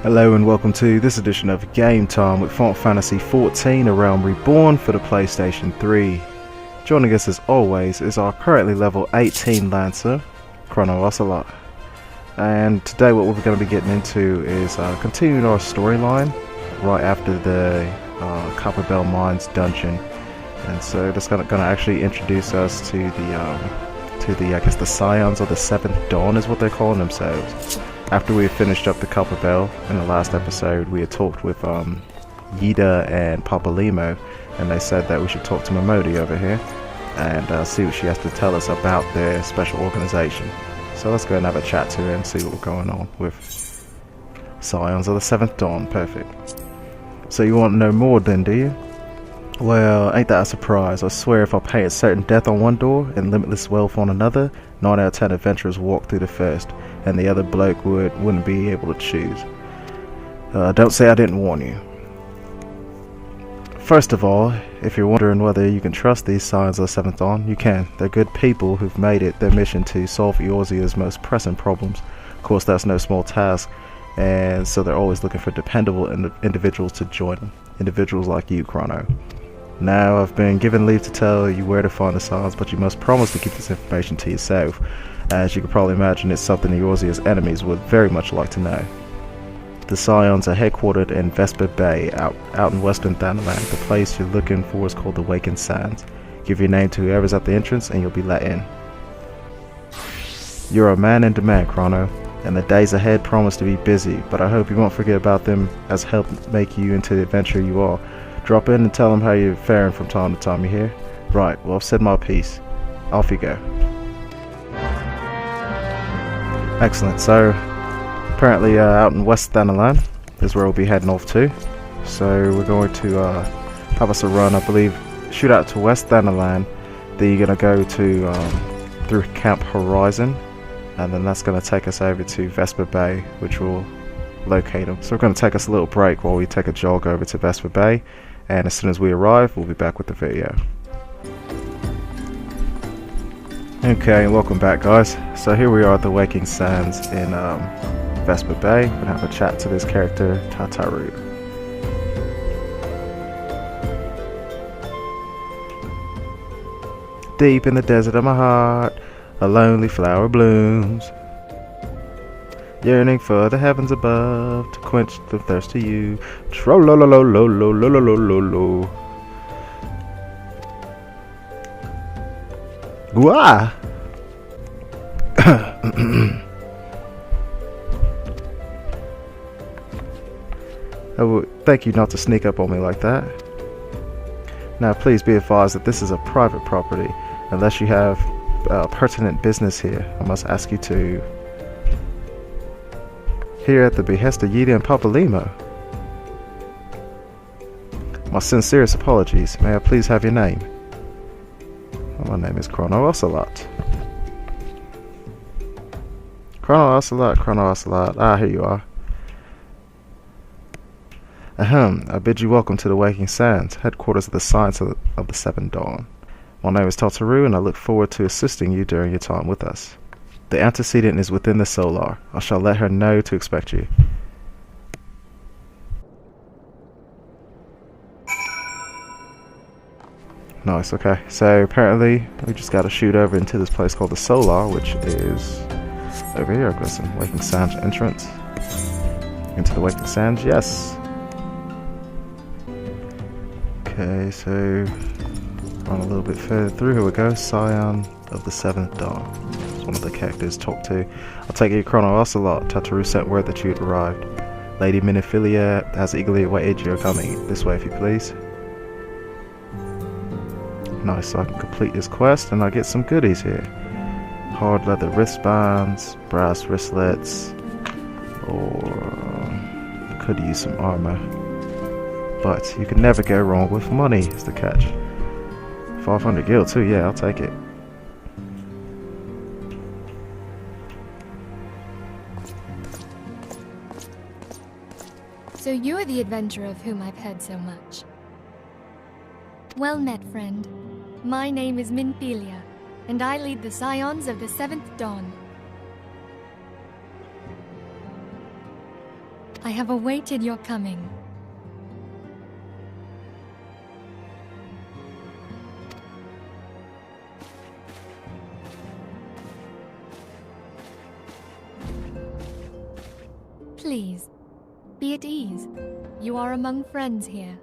Hello and welcome to this edition of GameTime with Final Fantasy XIV: A Realm Reborn for the PlayStation 3. Joining us as always is our currently level 18 Lancer, Chrono and today what we're going to be getting into is continuing our storyline right after the Copper Bell Mines dungeon. And so that's going to actually introduce us to the I guess the Scions of the Seventh Dawn is what they're calling themselves. After we had finished up the Copper Bell in the last episode, we had talked with Yida and Papa Limo, and they said that we should talk to Momodi over here and see what she has to tell us about their special organization. So let's go and have a chat to her and see what's going on with Scions of the Seventh Dawn. Perfect. So you want to know more then, do you? Well, ain't that a surprise? I swear if I painted certain death on one door and limitless wealth on another, 9 out of 10 adventurers walk through the first, and the other bloke wouldn't be able to choose. Don't say I didn't warn you. First of all, if you're wondering whether you can trust these Scions of the Seventh Dawn, you can. They're good people who've made it their mission to solve Eorzea's most pressing problems. Of course, that's no small task, and so they're always looking for dependable individuals to join them. Individuals like you, Chrono. Now, I've been given leave to tell you where to find the Scions, but you must promise to keep this information to yourself. As you can probably imagine, it's something Eorzea's enemies would very much like to know. The Scions are headquartered in Vesper Bay, out in western Thanaland. The place you're looking for is called the Wakened Sands. Give your name to whoever's at the entrance and you'll be let in. You're a man in demand, Chrono, and the days ahead promise to be busy, but I hope you won't forget about them as help make you into the adventurer you are. Drop in and tell them how you're faring from time to time, you hear? Right, well I've said my piece. Off you go. Excellent, so apparently out in West Thanaland is where we'll be heading off to. So we're going to have us a run, I believe, shoot out to West Thanaland. Then you're going to go to through Camp Horizon, and then that's going to take us over to Vesper Bay, which will locate them. So we're going to take us a little break while we take a jog over to Vesper Bay, and as soon as we arrive, we'll be back with the video. Okay, welcome back, guys. So here we are at the Waking Sands in Vesper Bay. We're gonna have a chat to this character, Tataru. Deep in the desert of my heart, a lonely flower blooms, yearning for the heavens above to quench the thirst to you. Tro-lo-lo-lo-lo-lo-lo-lo-lo-lo. Wah! Oh, thank you not to sneak up on me like that. Now please be advised that this is a private property. Unless you have pertinent business here, I must ask you to... Here at the behest of Yida and Papa Limo. My sincerest apologies. May I please have your name? Well, my name is Chrono Ocelot. Chrono Ocelot, Chrono Ocelot. Ah, here you are. Ahem, I bid you welcome to the Waking Sands, headquarters of the Scions of the Seventh Dawn. My name is Tataru, and I look forward to assisting you during your time with us. The antecedent is within the Solar. I shall let her know to expect you. Nice, okay. So apparently we just gotta shoot over into this place called the Solar, which is over here. I've got some Waking Sands entrance. Into the Waking Sands, yes. Okay, so run a little bit further through. Here we go. Scion of the Seventh Dawn. It's one of the characters to talk to. I'll take you, Chrono Ocelot. Tataru sent word that you had arrived. Lady Minophilia has eagerly awaited your coming. This way, if you please. Nice, so I can complete this quest and I get some goodies here. Hard leather wristbands, brass wristlets, or could use some armor. But you can never go wrong with money, is the catch. 500 gil too, yeah, I'll take it. So you're the adventurer of whom I've heard so much. Well met, friend. My name is Minophilia, and I lead the Scions of the Seventh Dawn. I have awaited your coming. Please, be at ease. You are among friends here.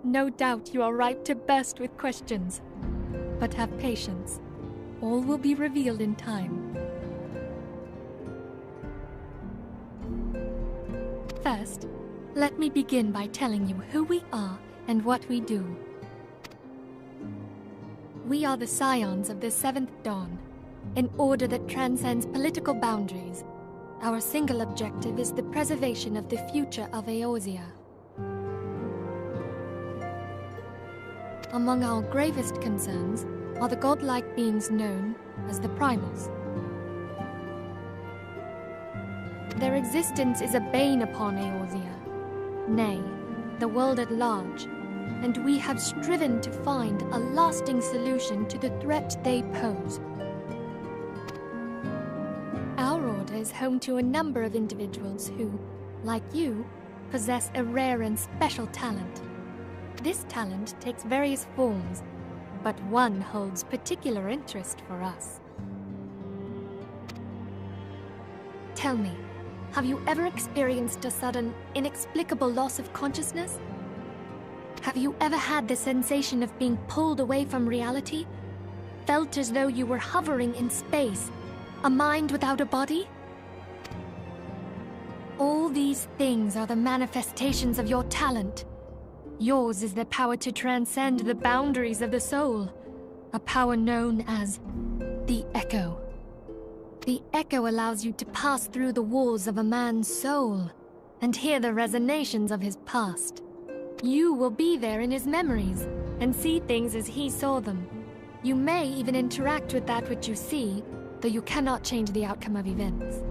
No doubt you are ripe to burst with questions. But have patience. All will be revealed in time. First, let me begin by telling you who we are and what we do. We are the Scions of the Seventh Dawn, an order that transcends political boundaries. Our single objective is the preservation of the future of Eorzea. Among our gravest concerns are the godlike beings known as the Primals. Their existence is a bane upon Eorzea, nay, the world at large, and we have striven to find a lasting solution to the threat they pose. Our order is home to a number of individuals who, like you, possess a rare and special talent. This talent takes various forms, but one holds particular interest for us. Tell me, have you ever experienced a sudden, inexplicable loss of consciousness? Have you ever had the sensation of being pulled away from reality? Felt as though you were hovering in space, a mind without a body? All these things are the manifestations of your talent. Yours is the power to transcend the boundaries of the soul, a power known as the Echo. The Echo allows you to pass through the walls of a man's soul and hear the resonations of his past. You will be there in his memories and see things as he saw them. You may even interact with that which you see, though you cannot change the outcome of events.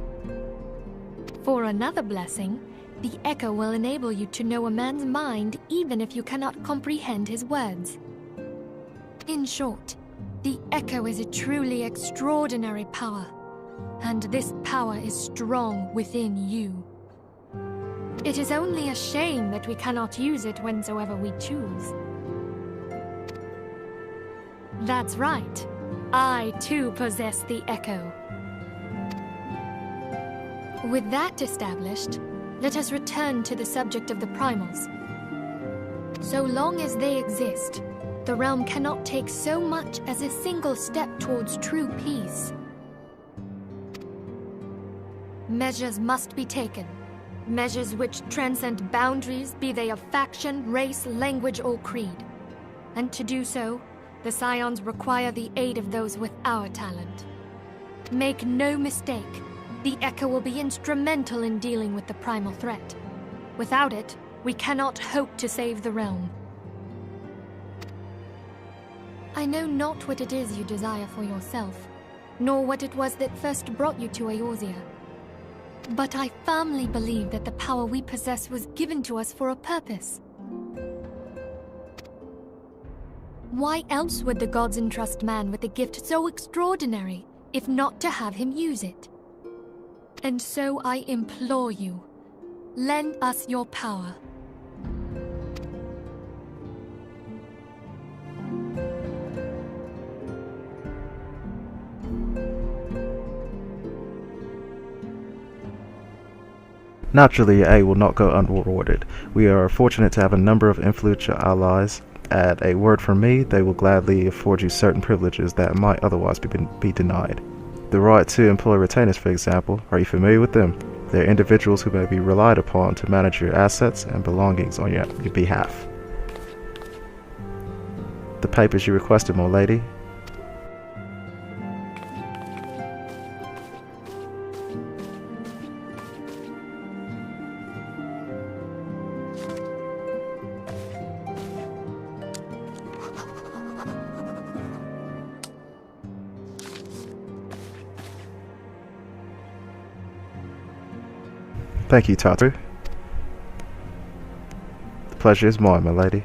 For another blessing, the Echo will enable you to know a man's mind even if you cannot comprehend his words. In short, the Echo is a truly extraordinary power, and this power is strong within you. It is only a shame that we cannot use it whensoever we choose. That's right. I too possess the Echo. With that established, let us return to the subject of the Primals. So long as they exist, the realm cannot take so much as a single step towards true peace. Measures must be taken. Measures which transcend boundaries, be they of faction, race, language, or creed. And to do so, the Scions require the aid of those with our talent. Make no mistake, the Echo will be instrumental in dealing with the primal threat. Without it, we cannot hope to save the realm. I know not what it is you desire for yourself, nor what it was that first brought you to Eorzea. But I firmly believe that the power we possess was given to us for a purpose. Why else would the gods entrust man with a gift so extraordinary, if not to have him use it? And so I implore you, lend us your power. Naturally, your aid will not go unrewarded. We are fortunate to have a number of influential allies. At a word from me, they will gladly afford you certain privileges that might otherwise be denied. The right to employ retainers, for example, are you familiar with them? They're individuals who may be relied upon to manage your assets and belongings on your behalf. The papers you requested, my lady. Thank you, Tatu. The pleasure is mine, my lady.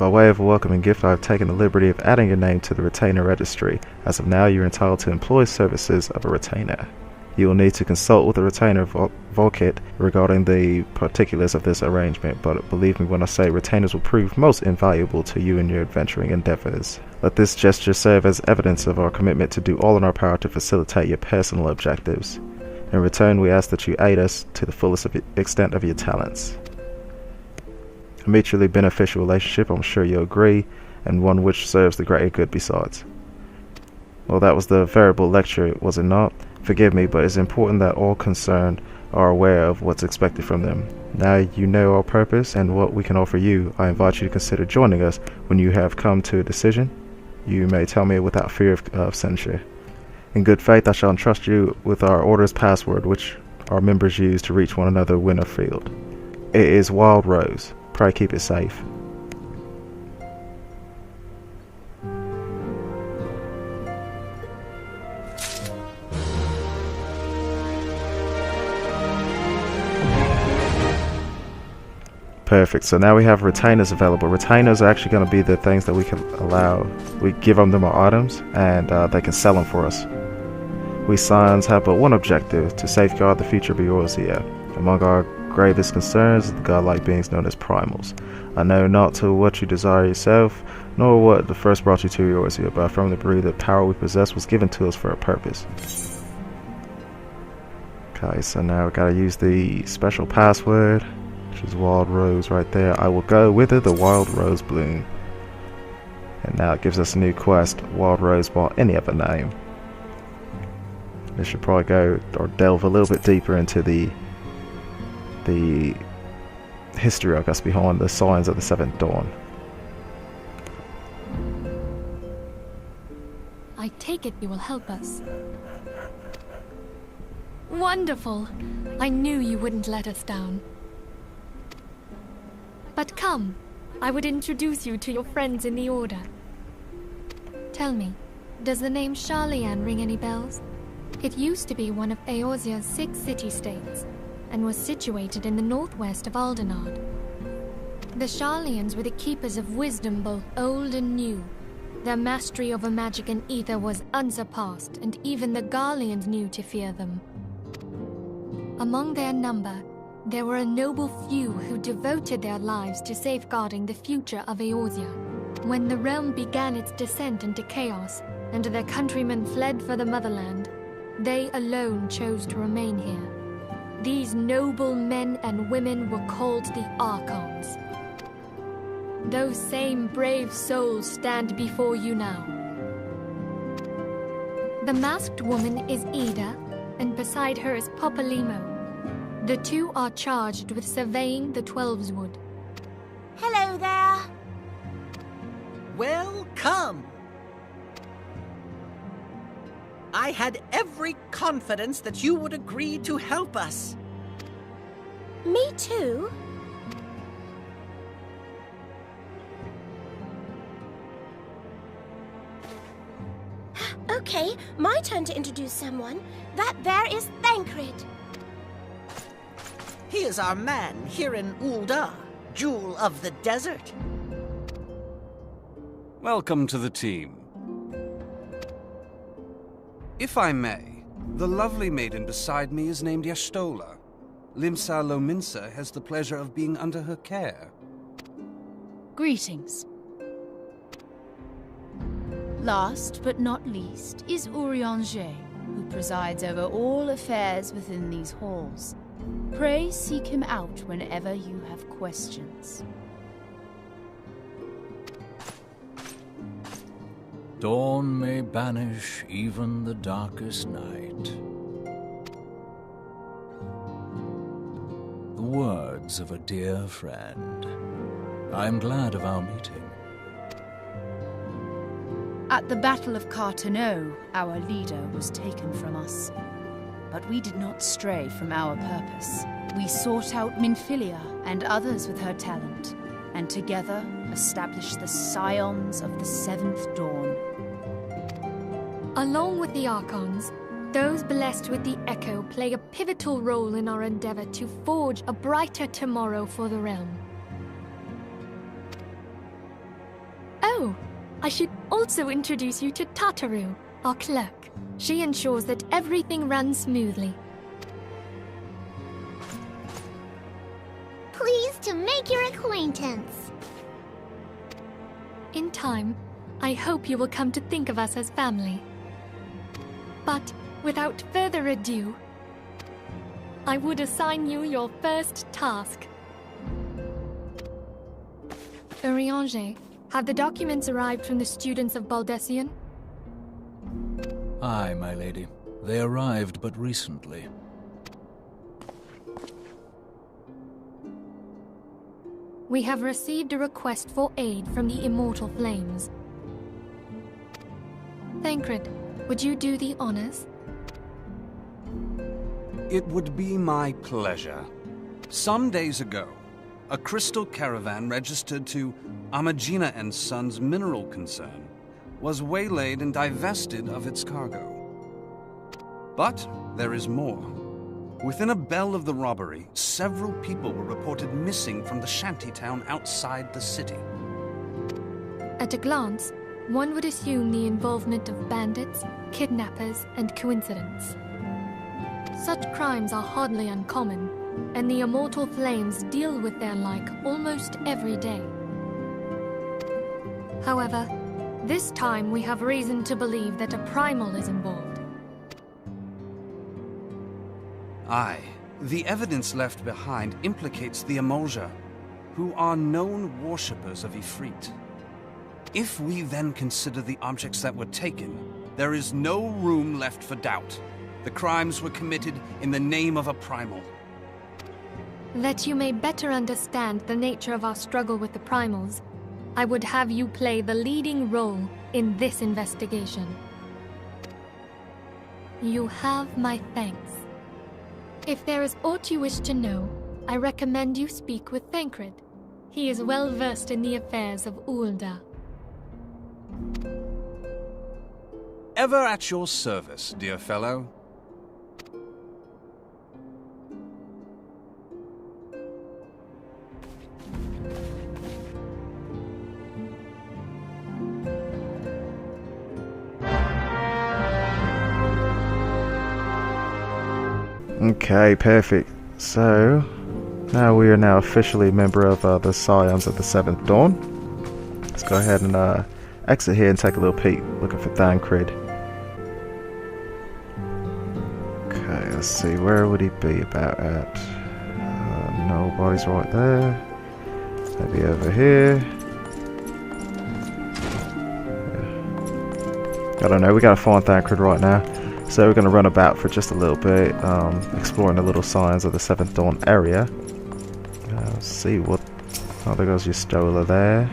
By way of a welcoming gift, I have taken the liberty of adding your name to the retainer registry. As of now, you are entitled to employ services of a retainer. You will need to consult with the retainer Volkit regarding the particulars of this arrangement, but believe me when I say retainers will prove most invaluable to you in your adventuring endeavors. Let this gesture serve as evidence of our commitment to do all in our power to facilitate your personal objectives. In return, we ask that you aid us to the fullest extent of your talents. A mutually beneficial relationship, I'm sure you'll agree, and one which serves the greater good besides. Well, that was the variable lecture, was it not? Forgive me, but it's important that all concerned are aware of what's expected from them. Now you know our purpose and what we can offer you. I invite you to consider joining us when you have come to a decision. You may tell me without fear of censure. In good faith, I shall entrust you with our order's password, which our members use to reach one another Winterfield. It is Wild Rose. Pray keep it safe. Perfect. So now we have retainers available. Retainers are actually going to be the things that we can allow. We give them our items, and they can sell them for us. We Scions have but one objective: to safeguard the future of Eorzea. Among our gravest concerns is the godlike beings known as primals. I know not to what you desire yourself, nor what the first brought you to Eorzea, but I firmly believe the power we possess was given to us for a purpose. Okay, so now we gotta use the special password, which is Wild Rose right there. I will go wither the Wild Rose Bloom. And now it gives us a new quest, Wild Rose by any other name. This should probably go or delve a little bit deeper into the history, I guess, behind the signs of the Seventh Dawn. I take it you will help us. Wonderful! I knew you wouldn't let us down. But come, I would introduce you to your friends in the Order. Tell me, does the name Sharlayan ring any bells? It used to be one of Eorzea's 6 city-states, and was situated in the northwest of Aldenard. The Sharlayans were the keepers of wisdom both old and new. Their mastery over magic and ether was unsurpassed, and even the Garleans knew to fear them. Among their number, there were a noble few who devoted their lives to safeguarding the future of Eorzea. When the realm began its descent into chaos, and their countrymen fled for the motherland, they alone chose to remain here. These noble men and women were called the Archons. Those same brave souls stand before you now. The masked woman is Ida, and beside her is Popolimo. The two are charged with surveying the Twelveswood. Hello there. Welcome. I had every confidence that you would agree to help us. Me too. Okay, my turn to introduce someone. That there is Thancred. He is our man here in Ul'dah, Jewel of the Desert. Welcome to the team. If I may, the lovely maiden beside me is named Y'shtola. Limsa Lominsa has the pleasure of being under her care. Greetings. Last but not least is Eorzea, who presides over all affairs within these halls. Pray seek him out whenever you have questions. Dawn may banish even the darkest night. The words of a dear friend. I am glad of our meeting. At the Battle of Carteneau, our leader was taken from us. But we did not stray from our purpose. We sought out Minfilia and others with her talent, and together established the Scions of the Seventh Dawn. Along with the Archons, those blessed with the Echo play a pivotal role in our endeavor to forge a brighter tomorrow for the realm. Oh, I should also introduce you to Tataru, our clerk. She ensures that everything runs smoothly. Pleased to make your acquaintance. In time, I hope you will come to think of us as family. But without further ado, I would assign you your first task. Eorzea, have the documents arrived from the students of Baldessian? Aye, my lady. They arrived but recently. We have received a request for aid from the Immortal Flames. Thancred, would you do the honors? It would be my pleasure. Some days ago, a crystal caravan registered to Amagina & Sons mineral concern was waylaid and divested of its cargo. But there is more. Within a bell of the robbery, several people were reported missing from the shantytown outside the city. At a glance, one would assume the involvement of bandits, kidnappers, and coincidence. Such crimes are hardly uncommon, and the Immortal Flames deal with their like almost every day. However, this time we have reason to believe that a primal is involved. Aye, the evidence left behind implicates the Eorzea, who are known worshippers of Ifrit. If we then consider the objects that were taken, there is no room left for doubt. The crimes were committed in the name of a primal. That you may better understand the nature of our struggle with the primals, I would have you play the leading role in this investigation. You have my thanks. If there is aught you wish to know, I recommend you speak with Thancred. He is well versed in the affairs of Ul'dah. Ever at your service, dear fellow. Okay, perfect. So, now we are now officially a member of the Scions of the Seventh Dawn. Let's go ahead and exit here and take a little peek, looking for Thancred. Okay, let's see, where would he be about at? Nobody's right there. Maybe over here. Yeah. I don't know, we gotta find Thancred right now. So we're going to run about for just a little bit, exploring the little Scions of the Seventh Dawn area. Let's see what... Oh, there goes Eorzea there.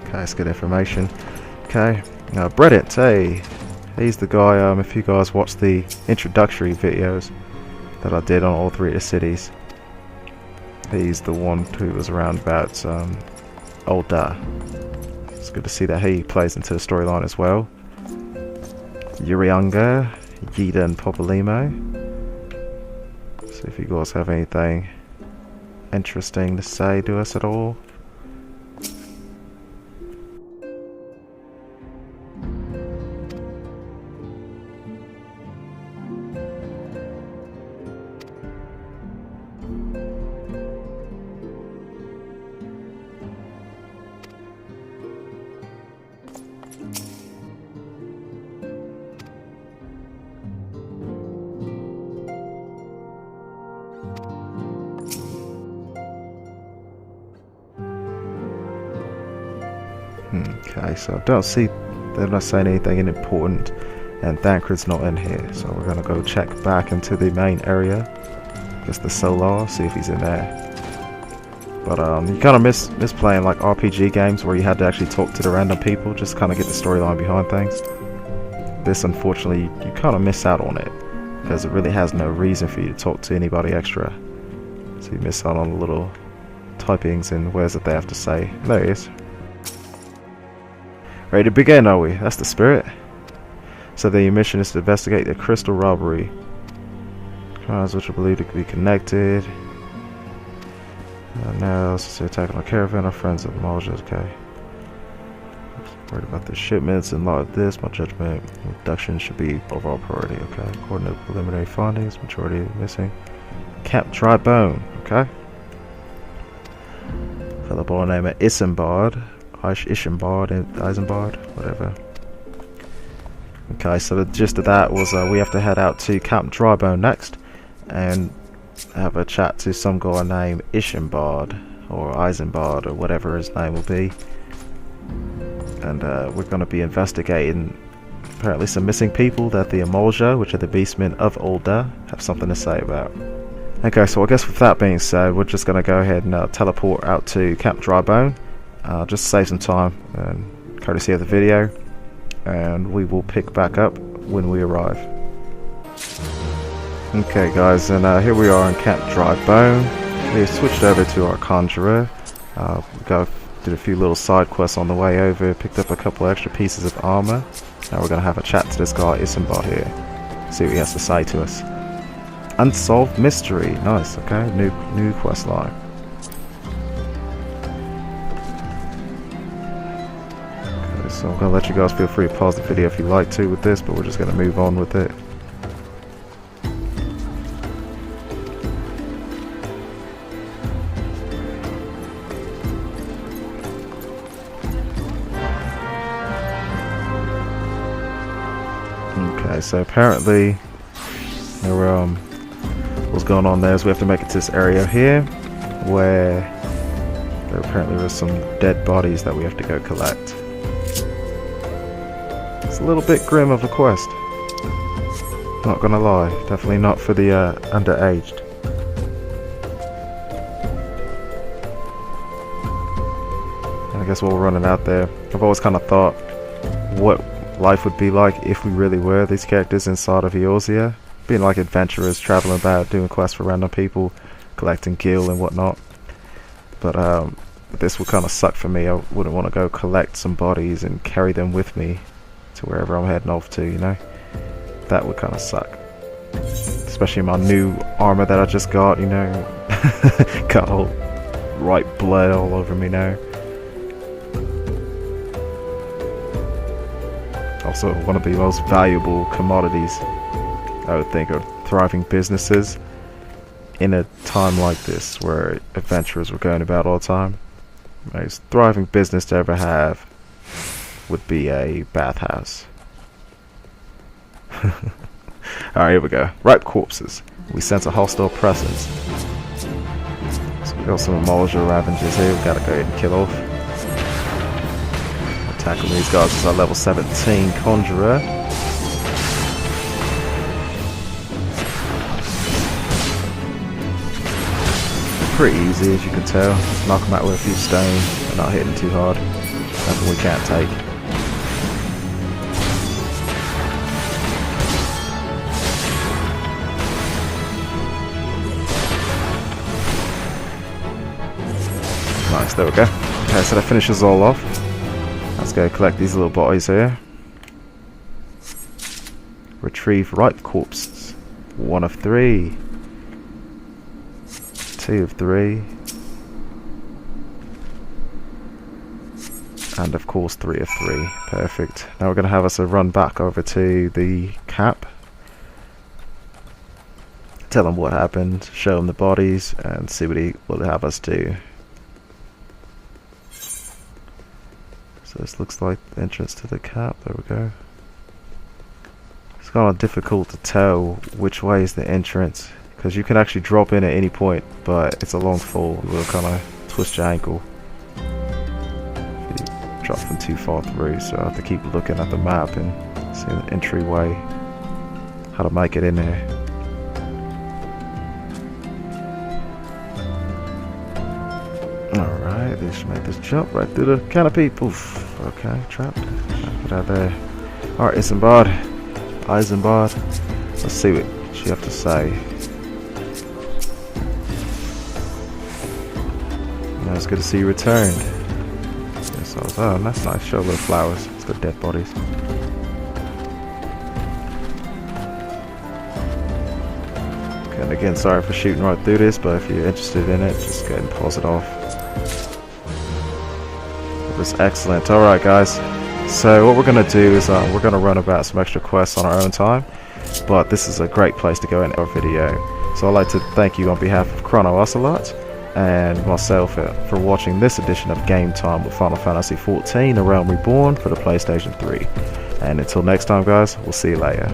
Okay, that's good information. Okay, now Bredit, hey! He's the guy, if you guys watched the introductory videos that I did on all three of the cities, he's the one who was around about Ul'dah. It's good to see that he plays into the storyline as well. Eorzea, Yida and Popolimo. See if you guys have anything interesting to say to us at all. Okay, so I don't see, they're not saying anything important, and Thancred's not in here, so we're gonna go check back into the main area, just the Solar, see if he's in there. But you kind of miss playing like RPG games where you had to actually talk to the random people, just kind of get the storyline behind things. This, unfortunately, you kind of miss out on it, because it really has no reason for you to talk to anybody extra. So you miss out on the little typings and words that they have to say. There he is. Ready to begin, are we? That's the spirit. So then your mission is to investigate the crystal robbery. Crimes which are believed to be connected. Now, let's attack on a caravan. Our friends at Eorzea. Okay. Worried about the shipments. In light of this, my judgment reduction should be overall priority. Okay. According to preliminary findings, majority missing. Cap dry bone. Okay. Fellow boy named Isambard. Isambard and Isambard. Whatever. Okay, so the gist of that was we have to head out to Camp Drybone next and have a chat to some guy named Isambard or Isambard or whatever his name will be. And we're going to be investigating apparently some missing people that the Eorzea, which are the beastmen of Ul'dah, have something to say about. Okay, so I guess with that being said, we're just going to go ahead and teleport out to Camp Drybone, just to save some time and courtesy of the video, and we will pick back up when we arrive. Okay guys, and here we are in Camp Drybone. We've switched over to our Conjurer. Did a few little side quests on the way over, picked up a couple extra pieces of armor. Now we're going to have a chat to this guy Isambard here, see what he has to say to us. Unsolved mystery, nice. Okay, new quest line. Okay, so I'm going to let you guys feel free to pause the video if you like to with this, but we're just going to move on with it. Okay, so apparently what's going on there is we have to make it to this area here where there apparently are some dead bodies that we have to go collect. It's a little bit grim of a quest, not gonna lie, definitely not for the underaged. And I guess while we're running out there, I've always kind of thought what life would be like if we really were these characters inside of Eorzea, being like adventurers, traveling about, doing quests for random people, collecting gil and whatnot. But this would kind of suck for me. I wouldn't want to go collect some bodies and carry them with me to wherever I'm heading off to, you know. That would kind of suck, especially my new armor that I just got, you know. Got all right blood all over me now. Also, one of the most valuable commodities, I would think, are thriving businesses in a time like this where adventurers were going about all the time. The most thriving business to ever have would be a bathhouse. Alright, here we go. Ripe corpses. We sense a hostile presence. So we got some Eorzea Ravengers here we gotta go ahead and kill off. Tackle these guys as our level 17 Conjurer. Pretty easy, as you can tell. Just knock them out with a few stones. They're not hitting too hard. Nothing we can't take. Nice, there we go. Okay, so that finishes all off. Let's go collect these little bodies here. Retrieve ripe corpses. 1 of 3. 2 of 3. And of course 3 of 3. Perfect. Now we're going to have us a run back over to the camp. Tell them what happened, show them the bodies, and see what he will have us do. So this looks like the entrance to the camp. There we go. It's kind of difficult to tell which way is the entrance, because you can actually drop in at any point, but it's a long fall. You will kind of twist your ankle if you drop from too far through. So I have to keep looking at the map and see the entryway, how to make it in there. Alright, they should make this jump right through the canopy. Poof. Okay, trapped. Get out there. Alright, Isambard. Let's see what you have to say. No, it's good to see you returned. Yes, I was Oh, that's nice. Show little flowers. It's got dead bodies. Okay, and again, sorry for shooting right through this, but if you're interested in it, just go ahead and pause it off. It was excellent. Alright guys, so what we're going to do is we're going to run about some extra quests on our own time, but this is a great place to go in our video. So I'd like to thank you on behalf of Chrono Ocelot and myself for watching this edition of Game Time with Final Fantasy XIV: A Realm Reborn for the PlayStation 3. And until next time guys, we'll see you later.